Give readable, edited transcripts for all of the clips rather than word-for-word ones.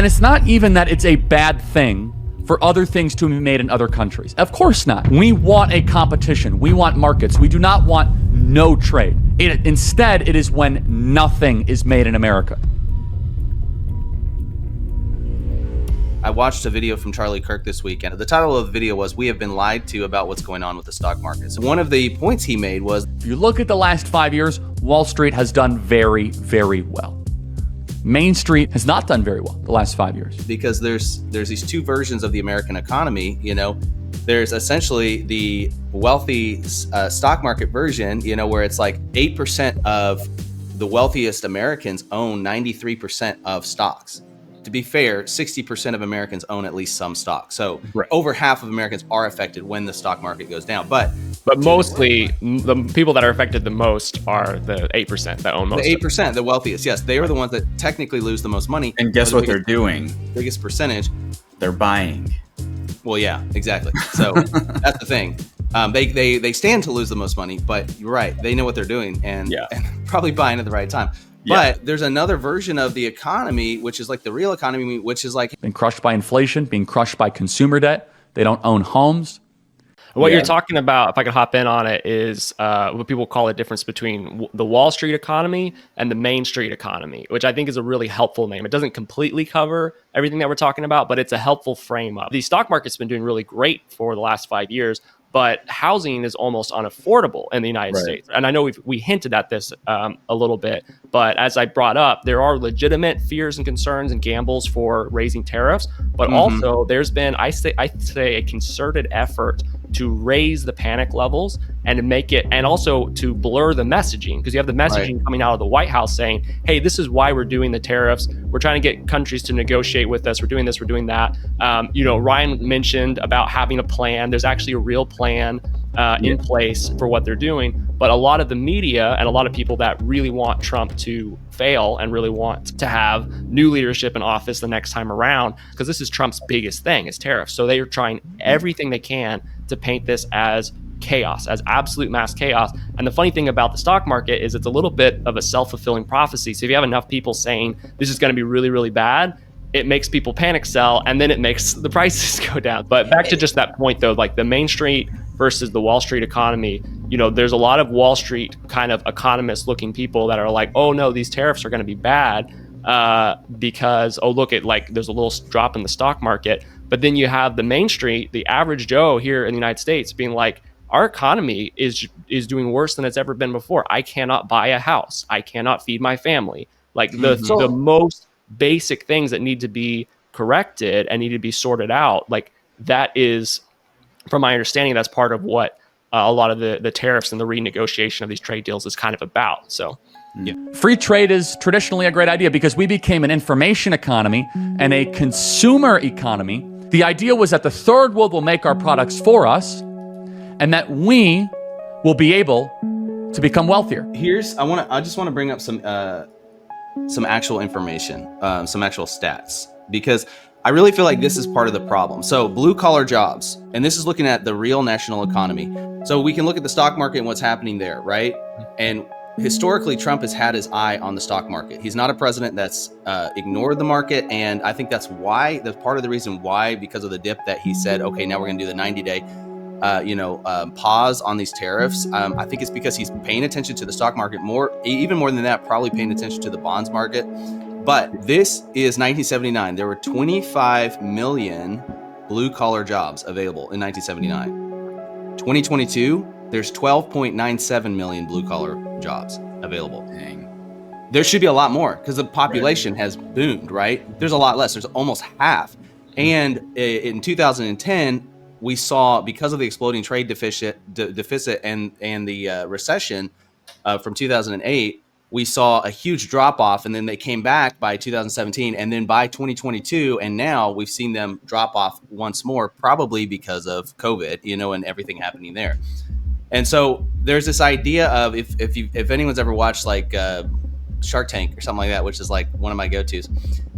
And it's not even that it's a bad thing for other things to be made in other countries. Of course not. We want a competition. We want markets. We do not want no trade. Instead, it is when nothing is made in America. I watched a video from Charlie Kirk this week, and the title of the video was, "We have been lied to about what's going on with the stock market." So one of the points he made was, if you look at the last 5 years, Wall Street has done very, very well. Main Street has not done very well the last 5 years. Because there's these two versions of the American economy, there's essentially the wealthy stock market version, where it's like 8% of the wealthiest Americans own 93% of stocks. To be fair, 60% of Americans own at least some stock. So over half of Americans are affected when the stock market goes down. But mostly the people that are affected the most are the 8% that own most. The 8%, the wealthiest. Yes, they are the ones that technically lose the most money. And guess what they're doing? Biggest percentage. They're buying. Well, yeah, exactly. So that's the thing. They stand to lose the most money, but you're right. They know what they're doing and probably buying at the right time. But there's another version of the economy, which is like the real economy, which is like being crushed by inflation, being crushed by consumer debt. They don't own homes. What you're talking about, if I could hop in on it, is what people call the difference between the Wall Street economy and the Main Street economy, which I think is a really helpful name. It doesn't completely cover everything that we're talking about, but it's a helpful frame up. The stock market's been doing really great for the last 5 years, but housing is almost unaffordable in the United States. And I know we hinted at this a little bit, but as I brought up, there are legitimate fears and concerns and gambles for raising tariffs, but also there's been, I say, a concerted effort to raise the panic levels and to make it, and also to blur the messaging, because you have the messaging coming out of the White House saying, hey, this is why we're doing the tariffs. We're trying to get countries to negotiate with us. We're doing this, we're doing that. Ryan mentioned about having a plan. There's actually a real plan in place for what they're doing. But a lot of the media and a lot of people that really want Trump to fail and really want to have new leadership in office the next time around, because this is Trump's biggest thing, is tariffs. So they are trying everything they can to paint this as chaos, as absolute mass chaos. And the funny thing about the stock market is it's a little bit of a self-fulfilling prophecy. So if you have enough people saying this is going to be really, really bad, it makes people panic sell, and then it makes the prices go down. But back to just that point though, like the Main Street versus the Wall Street economy, there's a lot of Wall Street kind of economist looking people that are like, oh no, these tariffs are going to be bad because, oh, look at, like, there's a little drop in the stock market. But then you have the Main Street, the average Joe here in the United States being like, our economy is doing worse than it's ever been before. I cannot buy a house. I cannot feed my family. Like the most basic things that need to be corrected and need to be sorted out. Like that is, from my understanding, that's part of what a lot of the tariffs and the renegotiation of these trade deals is kind of about. So free trade is traditionally a great idea because we became an information economy and a consumer economy. The idea was that the third world will make our products for us and that we will be able to become wealthier. I just want to bring up some actual information, some actual stats, because I really feel like this is part of the problem. So blue collar jobs, and this is looking at the real national economy. So we can look at the stock market and what's happening there, right? And historically, Trump has had his eye on the stock market. He's not a president that's ignored the market. And I think that's part of the reason why, because of the dip, that he said, okay, now we're going to do the 90-day pause on these tariffs. I think it's because he's paying attention to the stock market even more than that, probably paying attention to the bonds market. But this is 1979. There were 25 million blue collar jobs available in 1979. 2022, there's 12.97 million blue collar jobs available. Dang. There should be a lot more because the population has boomed, right? There's a lot less. There's almost half. And in 2010, we saw, because of the exploding trade deficit and the recession from 2008, we saw a huge drop off, and then they came back by 2017, and then by 2022, and now we've seen them drop off once more, probably because of COVID, and everything happening there. And so there's this idea of, if anyone's ever watched like Shark Tank or something like that, which is like one of my go-tos,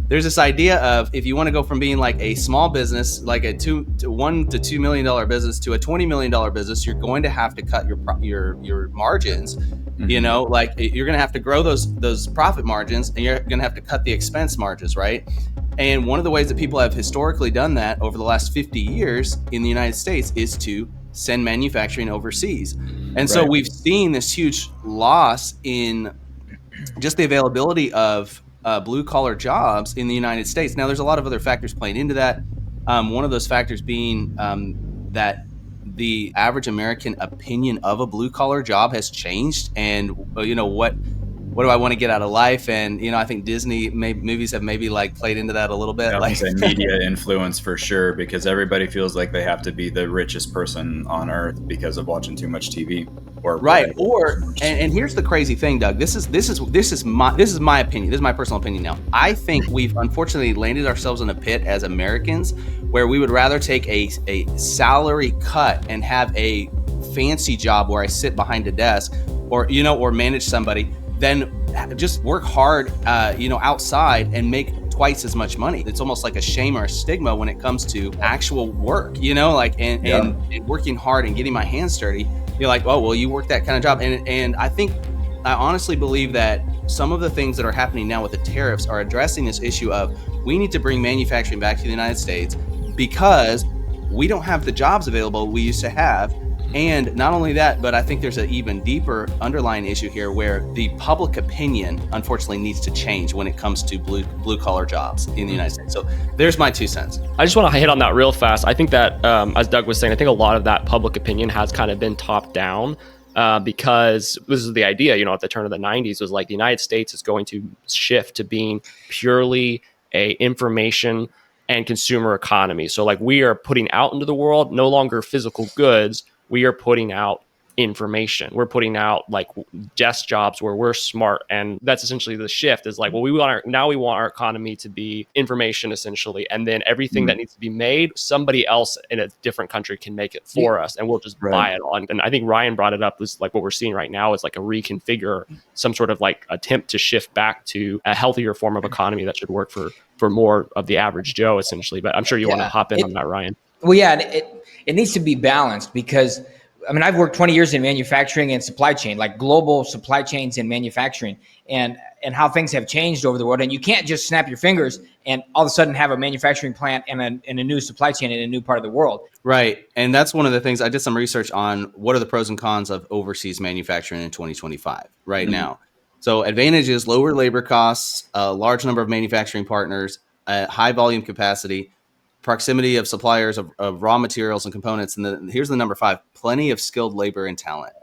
there's this idea of, if you want to go from being like a small business, like a $1 to $2 million business, to a $20 million business, you're going to have to cut your margins You know, like you're going to have to grow those profit margins, and you're going to have to cut the expense margins, right? And one of the ways that people have historically done that over the last 50 years in the United States is to send manufacturing overseas. And so we've seen this huge loss in just the availability of blue collar jobs in the United States. Now, there's a lot of other factors playing into that. One of those factors being that the average American opinion of a blue collar job has changed, and you know, what do I want to get out of life? And you know, I think Disney movies have maybe like played into that a little bit. I Like would say media influence for sure, because everybody feels like they have to be the richest person on earth because of watching too much TV. Or and here's the crazy thing, Doug. This is my opinion. This is my personal opinion now. I think we've unfortunately landed ourselves in a pit as Americans where we would rather take a salary cut and have a fancy job where I sit behind a desk or manage somebody than just work hard outside and make twice as much money. It's almost like a shame or a stigma when it comes to actual work, and working hard and getting my hands dirty. You're like, oh, well, you work that kind of job. And I honestly believe that some of the things that are happening now with the tariffs are addressing this issue of we need to bring manufacturing back to the United States because we don't have the jobs available we used to have. And not only that, but I think there's an even deeper underlying issue here where the public opinion, unfortunately, needs to change when it comes to blue collar jobs in the United States. So there's my 2 cents. I just want to hit on that real fast. I think that, as Doug was saying, I think a lot of that public opinion has kind of been top down because this is the idea, at the turn of the 90s was like the United States is going to shift to being purely a information and consumer economy. So like we are putting out into the world no longer physical goods. We are putting out information. We're putting out like desk jobs where we're smart. And that's essentially the shift is like, well, we want our economy to be information essentially. And then everything that needs to be made, somebody else in a different country can make it for us and we'll just buy it on. And I think Ryan brought it up was like what we're seeing right now is like a reconfigure, some sort of like attempt to shift back to a healthier form of economy that should work for more of the average Joe essentially. But I'm sure you want to hop in on that, Ryan. Well, yeah, it needs to be balanced because, I mean, I've worked 20 years in manufacturing and supply chain, like global supply chains and manufacturing and how things have changed over the world. And you can't just snap your fingers and all of a sudden have a manufacturing plant and a new supply chain in a new part of the world. Right. And that's one of the things I did some research on. What are the pros and cons of overseas manufacturing in 2025 right now? So advantages, lower labor costs, a large number of manufacturing partners, high volume capacity, proximity of suppliers of raw materials and components. And then here's the number 5, plenty of skilled labor and talent.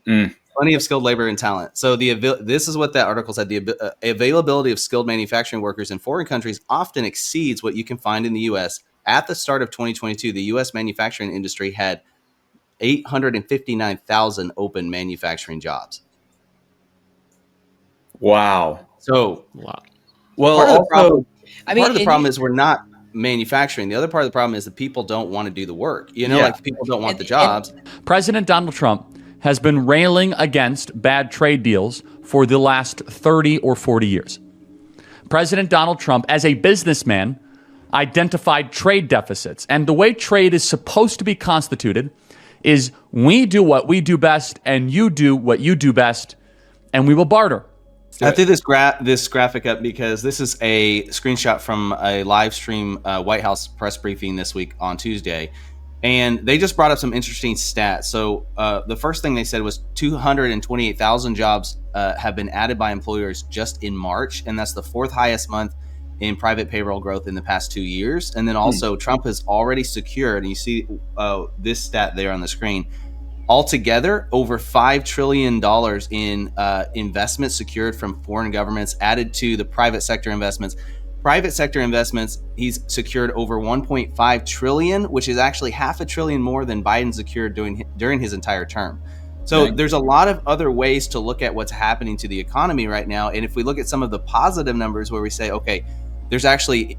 Plenty of skilled labor and talent. So this is what that article said. The availability of skilled manufacturing workers in foreign countries often exceeds what you can find in the U.S. At the start of 2022, the U.S. manufacturing industry had 859,000 open manufacturing jobs. Wow. So, well, part of the problem is we're not manufacturing. The other part of the problem is that people don't want to do the work. Like people don't want the jobs. President Donald Trump has been railing against bad trade deals for the last 30 or 40 years. President Donald Trump, as a businessman, identified trade deficits. And the way trade is supposed to be constituted is we do what we do best and you do what you do best and we will barter. I threw this graphic up because this is a screenshot from a live stream White House press briefing this week on Tuesday. And they just brought up some interesting stats. So the first thing they said was 228,000 jobs have been added by employers just in March. And that's the 4th highest month in private payroll growth in the past 2 years. And then also Trump has already secured, and you see this stat there on the screen, altogether, over $5 trillion in investments secured from foreign governments added to the private sector investments. Private sector investments, he's secured over $1.5 trillion, which is actually $500 billion more than Biden secured during his entire term. So there's a lot of other ways to look at what's happening to the economy right now. And if we look at some of the positive numbers where we say, okay, there's actually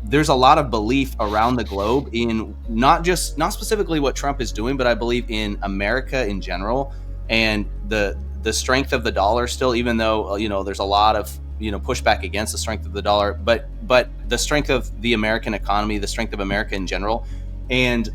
there's a lot of belief around the globe in not specifically what Trump is doing, but I believe in America in general and the strength of the dollar still, even though there's a lot of pushback against the strength of the dollar, but the strength of the American economy, the strength of America in general, and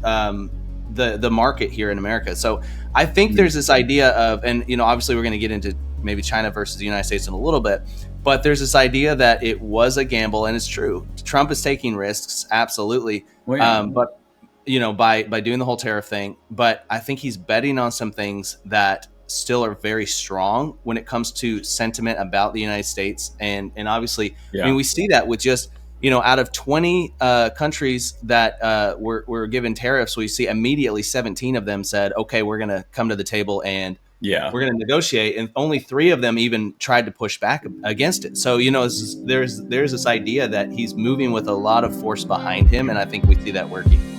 the market here in America. So I think there's this idea of, and obviously we're going to get into maybe China versus the United States in a little bit, but there's this idea that it was a gamble, and it's true. Trump is taking risks, absolutely. Well, yeah. But by doing the whole tariff thing, but I think he's betting on some things that still are very strong when it comes to sentiment about the United States, and obviously, Yeah. I mean, we see that with just out of 20 countries that were given tariffs, we see immediately 17 of them said, okay, we're going to come to the table and Yeah. we're going to negotiate, and only 3 of them even tried to push back against it. So there's this idea that he's moving with a lot of force behind him, and I think we see that working.